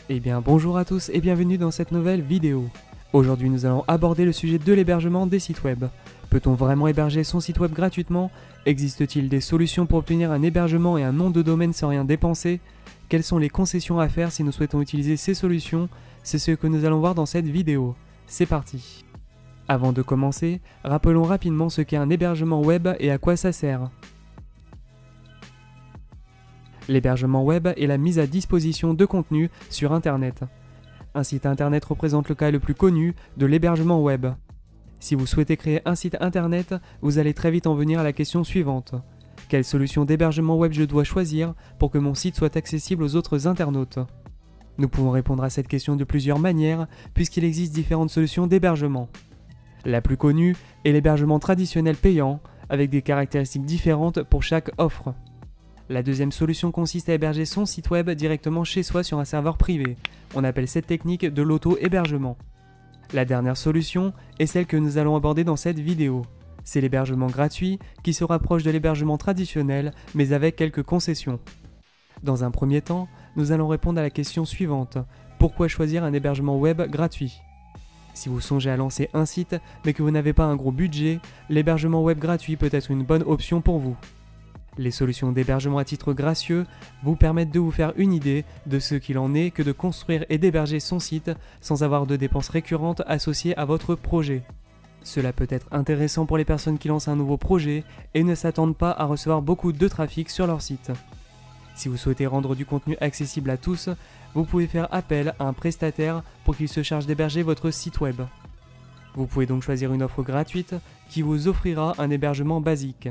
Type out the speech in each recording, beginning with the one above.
Eh bien bonjour à tous et bienvenue dans cette nouvelle vidéo. Aujourd'hui nous allons aborder le sujet de l'hébergement des sites web. Peut-on vraiment héberger son site web gratuitement? Existe-t-il des solutions pour obtenir un hébergement et un nom de domaine sans rien dépenser? Quelles sont les concessions à faire si nous souhaitons utiliser ces solutions? C'est ce que nous allons voir dans cette vidéo. C'est parti. Avant de commencer, rappelons rapidement ce qu'est un hébergement web et à quoi ça sert. L'hébergement web est la mise à disposition de contenu sur Internet. Un site Internet représente le cas le plus connu de l'hébergement web. Si vous souhaitez créer un site Internet, vous allez très vite en venir à la question suivante. Quelle solution d'hébergement web je dois choisir pour que mon site soit accessible aux autres internautes? Nous pouvons répondre à cette question de plusieurs manières, puisqu'il existe différentes solutions d'hébergement. La plus connue est l'hébergement traditionnel payant, avec des caractéristiques différentes pour chaque offre. La deuxième solution consiste à héberger son site web directement chez soi sur un serveur privé. On appelle cette technique de l'auto-hébergement. La dernière solution est celle que nous allons aborder dans cette vidéo. C'est l'hébergement gratuit qui se rapproche de l'hébergement traditionnel mais avec quelques concessions. Dans un premier temps, nous allons répondre à la question suivante. Pourquoi choisir un hébergement web gratuit? Si vous songez à lancer un site mais que vous n'avez pas un gros budget, l'hébergement web gratuit peut être une bonne option pour vous. Les solutions d'hébergement à titre gracieux vous permettent de vous faire une idée de ce qu'il en est que de construire et d'héberger son site sans avoir de dépenses récurrentes associées à votre projet. Cela peut être intéressant pour les personnes qui lancent un nouveau projet et ne s'attendent pas à recevoir beaucoup de trafic sur leur site. Si vous souhaitez rendre du contenu accessible à tous, vous pouvez faire appel à un prestataire pour qu'il se charge d'héberger votre site web. Vous pouvez donc choisir une offre gratuite qui vous offrira un hébergement basique.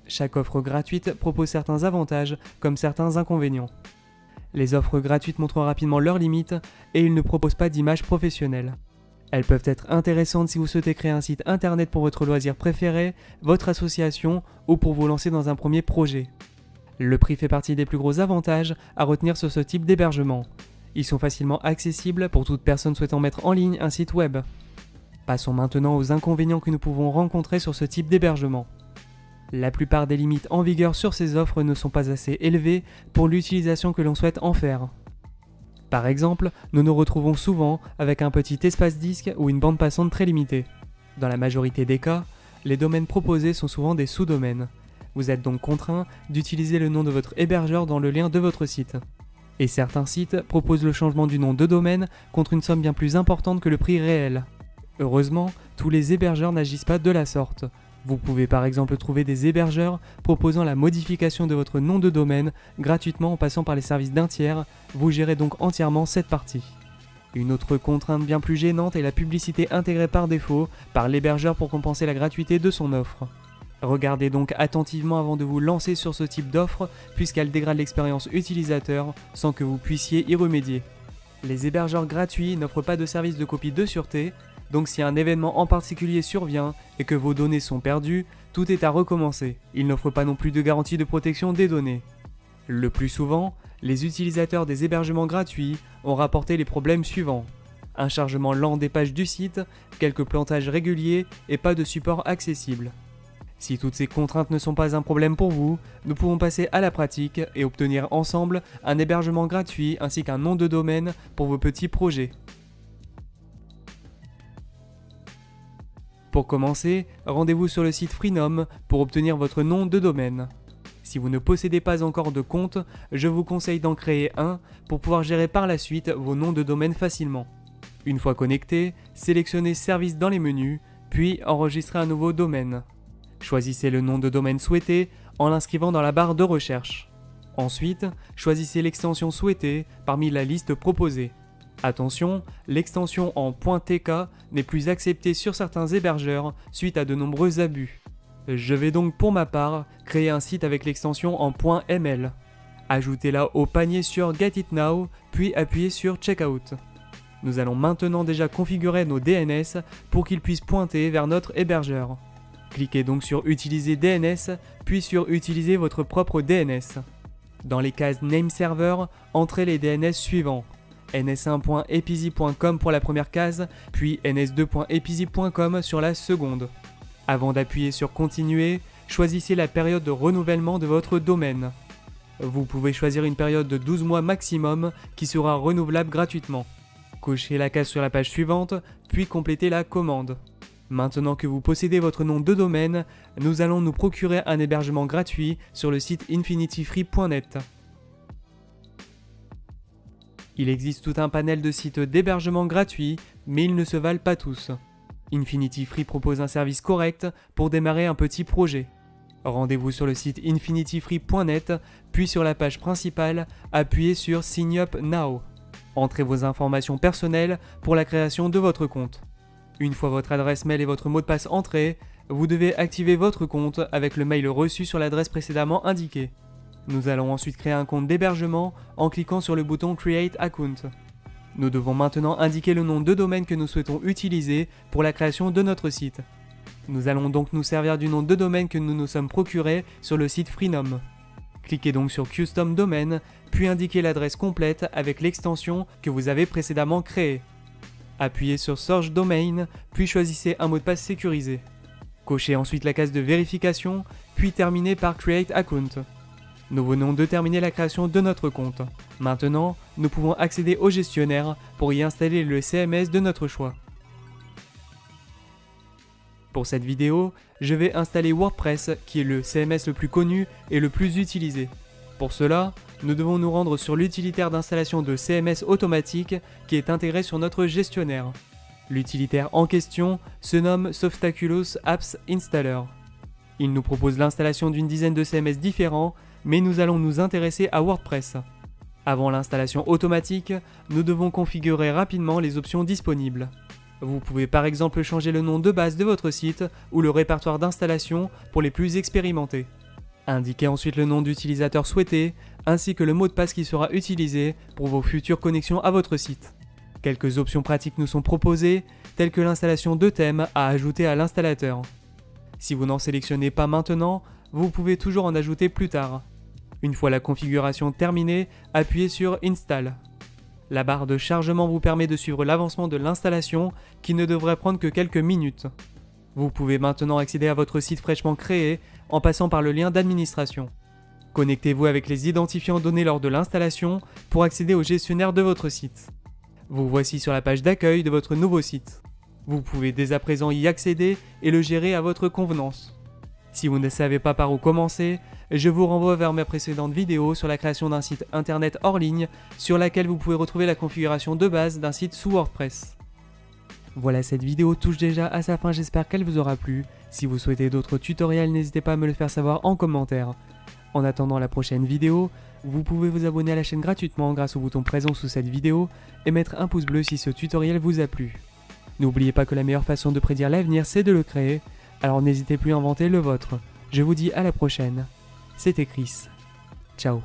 Chaque offre gratuite propose certains avantages comme certains inconvénients. Les offres gratuites montrent rapidement leurs limites et ils ne proposent pas d'image professionnelle. Elles peuvent être intéressantes si vous souhaitez créer un site internet pour votre loisir préféré, votre association ou pour vous lancer dans un premier projet. Le prix fait partie des plus gros avantages à retenir sur ce type d'hébergement. Ils sont facilement accessibles pour toute personne souhaitant mettre en ligne un site web. Passons maintenant aux inconvénients que nous pouvons rencontrer sur ce type d'hébergement. La plupart des limites en vigueur sur ces offres ne sont pas assez élevées pour l'utilisation que l'on souhaite en faire. Par exemple, nous nous retrouvons souvent avec un petit espace disque ou une bande passante très limitée. Dans la majorité des cas, les domaines proposés sont souvent des sous-domaines. Vous êtes donc contraint d'utiliser le nom de votre hébergeur dans le lien de votre site. Et certains sites proposent le changement du nom de domaine contre une somme bien plus importante que le prix réel. Heureusement, tous les hébergeurs n'agissent pas de la sorte. Vous pouvez par exemple trouver des hébergeurs proposant la modification de votre nom de domaine gratuitement en passant par les services d'un tiers, vous gérez donc entièrement cette partie. Une autre contrainte bien plus gênante est la publicité intégrée par défaut par l'hébergeur pour compenser la gratuité de son offre. Regardez donc attentivement avant de vous lancer sur ce type d'offre puisqu'elle dégrade l'expérience utilisateur sans que vous puissiez y remédier. Les hébergeurs gratuits n'offrent pas de service de copie de sûreté. Donc si un événement en particulier survient et que vos données sont perdues, tout est à recommencer. Ils n'offrent pas non plus de garantie de protection des données. Le plus souvent, les utilisateurs des hébergements gratuits ont rapporté les problèmes suivants. Un chargement lent des pages du site, quelques plantages réguliers et pas de support accessible. Si toutes ces contraintes ne sont pas un problème pour vous, nous pouvons passer à la pratique et obtenir ensemble un hébergement gratuit ainsi qu'un nom de domaine pour vos petits projets. Pour commencer, rendez-vous sur le site Freenom pour obtenir votre nom de domaine. Si vous ne possédez pas encore de compte, je vous conseille d'en créer un pour pouvoir gérer par la suite vos noms de domaine facilement. Une fois connecté, sélectionnez Services dans les menus, puis enregistrez un nouveau domaine. Choisissez le nom de domaine souhaité en l'inscrivant dans la barre de recherche. Ensuite, choisissez l'extension souhaitée parmi la liste proposée. Attention, l'extension en .tk n'est plus acceptée sur certains hébergeurs suite à de nombreux abus. Je vais donc pour ma part créer un site avec l'extension en .ml. Ajoutez-la au panier sur Get It Now, puis appuyez sur Checkout. Nous allons maintenant déjà configurer nos DNS pour qu'ils puissent pointer vers notre hébergeur. Cliquez donc sur Utiliser DNS, puis sur Utiliser votre propre DNS. Dans les cases Name Server, entrez les DNS suivants. ns1.epizy.com pour la première case, puis ns2.epizy.com sur la seconde. Avant d'appuyer sur Continuer, choisissez la période de renouvellement de votre domaine. Vous pouvez choisir une période de 12 mois maximum qui sera renouvelable gratuitement. Cochez la case sur la page suivante, puis complétez la commande. Maintenant que vous possédez votre nom de domaine, nous allons nous procurer un hébergement gratuit sur le site infinityfree.net. Il existe tout un panel de sites d'hébergement gratuits, mais ils ne se valent pas tous. Infinity Free propose un service correct pour démarrer un petit projet. Rendez-vous sur le site infinityfree.net, puis sur la page principale, appuyez sur Sign Up Now. Entrez vos informations personnelles pour la création de votre compte. Une fois votre adresse mail et votre mot de passe entrés, vous devez activer votre compte avec le mail reçu sur l'adresse précédemment indiquée. Nous allons ensuite créer un compte d'hébergement en cliquant sur le bouton Create Account. Nous devons maintenant indiquer le nom de domaine que nous souhaitons utiliser pour la création de notre site. Nous allons donc nous servir du nom de domaine que nous nous sommes procuré sur le site Freenom. Cliquez donc sur Custom Domain, puis indiquez l'adresse complète avec l'extension que vous avez précédemment créée. Appuyez sur Search Domain, puis choisissez un mot de passe sécurisé. Cochez ensuite la case de vérification, puis terminez par Create Account. Nous venons de terminer la création de notre compte. Maintenant, nous pouvons accéder au gestionnaire pour y installer le CMS de notre choix. Pour cette vidéo, je vais installer WordPress qui est le CMS le plus connu et le plus utilisé. Pour cela, nous devons nous rendre sur l'utilitaire d'installation de CMS automatique qui est intégré sur notre gestionnaire. L'utilitaire en question se nomme Softaculous Apps Installer. Il nous propose l'installation d'une dizaine de CMS différents, mais nous allons nous intéresser à WordPress. Avant l'installation automatique, nous devons configurer rapidement les options disponibles. Vous pouvez par exemple changer le nom de base de votre site ou le répertoire d'installation pour les plus expérimentés. Indiquez ensuite le nom d'utilisateur souhaité, ainsi que le mot de passe qui sera utilisé pour vos futures connexions à votre site. Quelques options pratiques nous sont proposées, telles que l'installation de thèmes à ajouter à l'installateur. Si vous n'en sélectionnez pas maintenant, vous pouvez toujours en ajouter plus tard. Une fois la configuration terminée, appuyez sur Install. La barre de chargement vous permet de suivre l'avancement de l'installation qui ne devrait prendre que quelques minutes. Vous pouvez maintenant accéder à votre site fraîchement créé en passant par le lien d'administration. Connectez-vous avec les identifiants donnés lors de l'installation pour accéder au gestionnaire de votre site. Vous voici sur la page d'accueil de votre nouveau site. Vous pouvez dès à présent y accéder et le gérer à votre convenance. Si vous ne savez pas par où commencer, je vous renvoie vers ma précédente vidéo sur la création d'un site internet hors ligne sur laquelle vous pouvez retrouver la configuration de base d'un site sous WordPress. Voilà, cette vidéo touche déjà à sa fin, j'espère qu'elle vous aura plu. Si vous souhaitez d'autres tutoriels, n'hésitez pas à me le faire savoir en commentaire. En attendant la prochaine vidéo, vous pouvez vous abonner à la chaîne gratuitement grâce au bouton présent sous cette vidéo et mettre un pouce bleu si ce tutoriel vous a plu. N'oubliez pas que la meilleure façon de prédire l'avenir, c'est de le créer, alors n'hésitez plus à inventer le vôtre. Je vous dis à la prochaine. C'était Chris. Ciao.